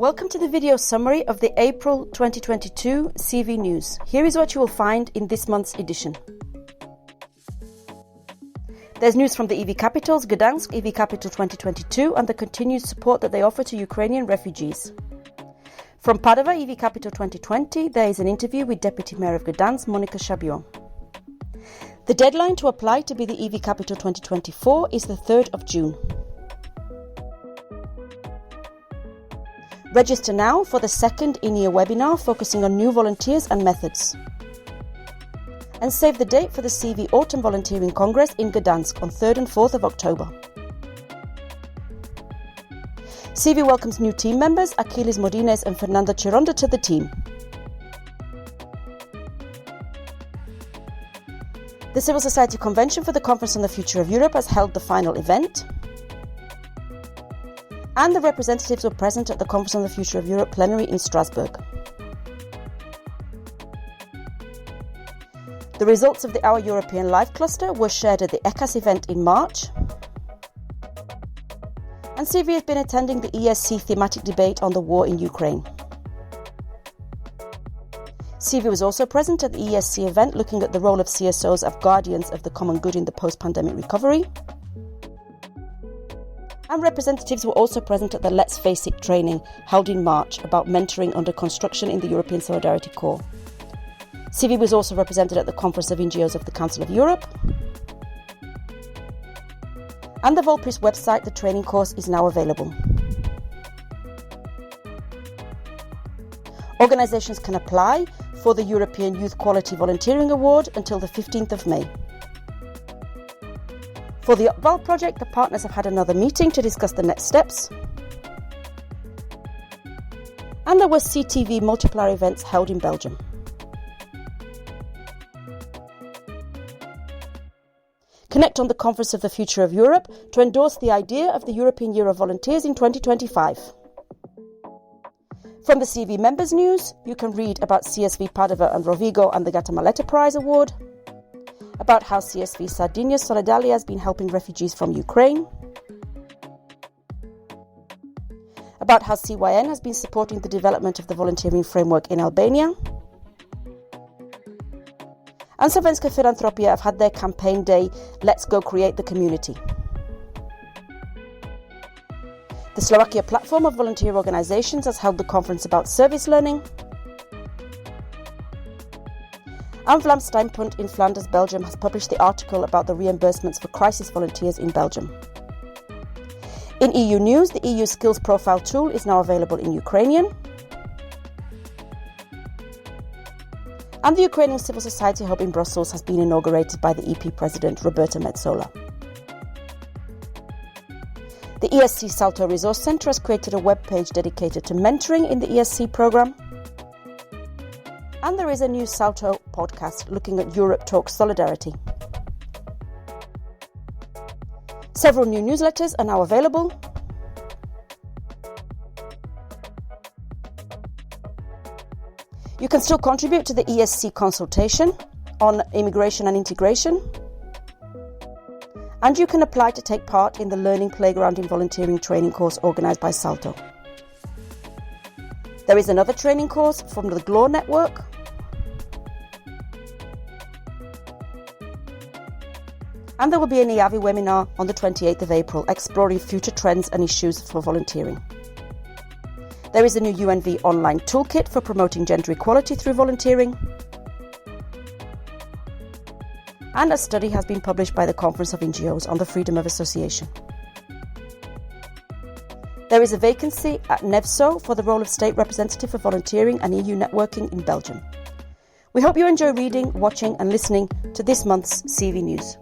Welcome to the video summary of the April 2022 CEV News. Here is what you will find in this month's edition. There's news from the EV capitals, Gdansk EV Capital 2022 and the continued support that they offer to Ukrainian refugees. From Padova EV Capital 2020, there is an interview with Deputy Mayor of Gdansk, Monika Shabion. The deadline to apply to be the EV Capital 2024 is the 3rd of June. Register now for the second in-year webinar focusing on new volunteers and methods. And save the date for the CEV Autumn Volunteering Congress in Gdansk on 3rd and 4th of October. CEV welcomes new team members, Achilles Modines and Fernanda Chironda, to the team. The Civil Society Convention for the Conference on the Future of Europe has held the final event. And the representatives were present at the Conference on the Future of Europe plenary in Strasbourg. The results of the Our European Life cluster were shared at the ECAS event in March. And CEV has been attending the ESC thematic debate on the war in Ukraine. CEV was also present at the ESC event looking at the role of CSOs as guardians of the common good in the post-pandemic recovery. And representatives were also present at the Let's Face It training held in March about mentoring under construction in the European Solidarity Corps. CEV was also represented at the Conference of NGOs of the Council of Europe. And the Volpris website, the training course, is now available. Organisations can apply for the European Youth Quality Volunteering Award until the 15th of May. For the Upval project, the partners have had another meeting to discuss the next steps. And there were CTV multiplier events held in Belgium. Connect on the Conference of the Future of Europe to endorse the idea of the European Year of Volunteers in 2025. From the CEV Members News, you can read about CSV Padova and Rovigo and the Gatamaleta Prize Award, about how CSV Sardinia Solidalia has been helping refugees from Ukraine, about how CYN has been supporting the development of the volunteering framework in Albania, and Slovenska Filantropia have had their campaign day, Let's Go Create the Community. The Slovakia Platform of Volunteer Organisations has held the conference about service learning. And Vlaams Tuinpunt in Flanders, Belgium has published the article about the reimbursements for crisis volunteers in Belgium. In EU news, the EU Skills Profile tool is now available in Ukrainian. And the Ukrainian Civil Society Hub in Brussels has been inaugurated by the EP President Roberta Metsola. The ESC Salto Resource Centre has created a webpage dedicated to mentoring in the ESC programme. And there is a new Salto podcast looking at Europe Talks Solidarity. Several new newsletters are now available. You can still contribute to the ESC consultation on immigration and integration. And you can apply to take part in the Learning Playground in Volunteering training course organised by Salto. There is another training course from the GLOR network. And there will be an IAVI webinar on the 28th of April exploring future trends and issues for volunteering. There is a new UNV online toolkit for promoting gender equality through volunteering. And a study has been published by the Conference of NGOs on the freedom of association. There is a vacancy at NEVSO for the role of State Representative for Volunteering and EU Networking in Belgium. We hope you enjoy reading, watching and listening to this month's CEV News.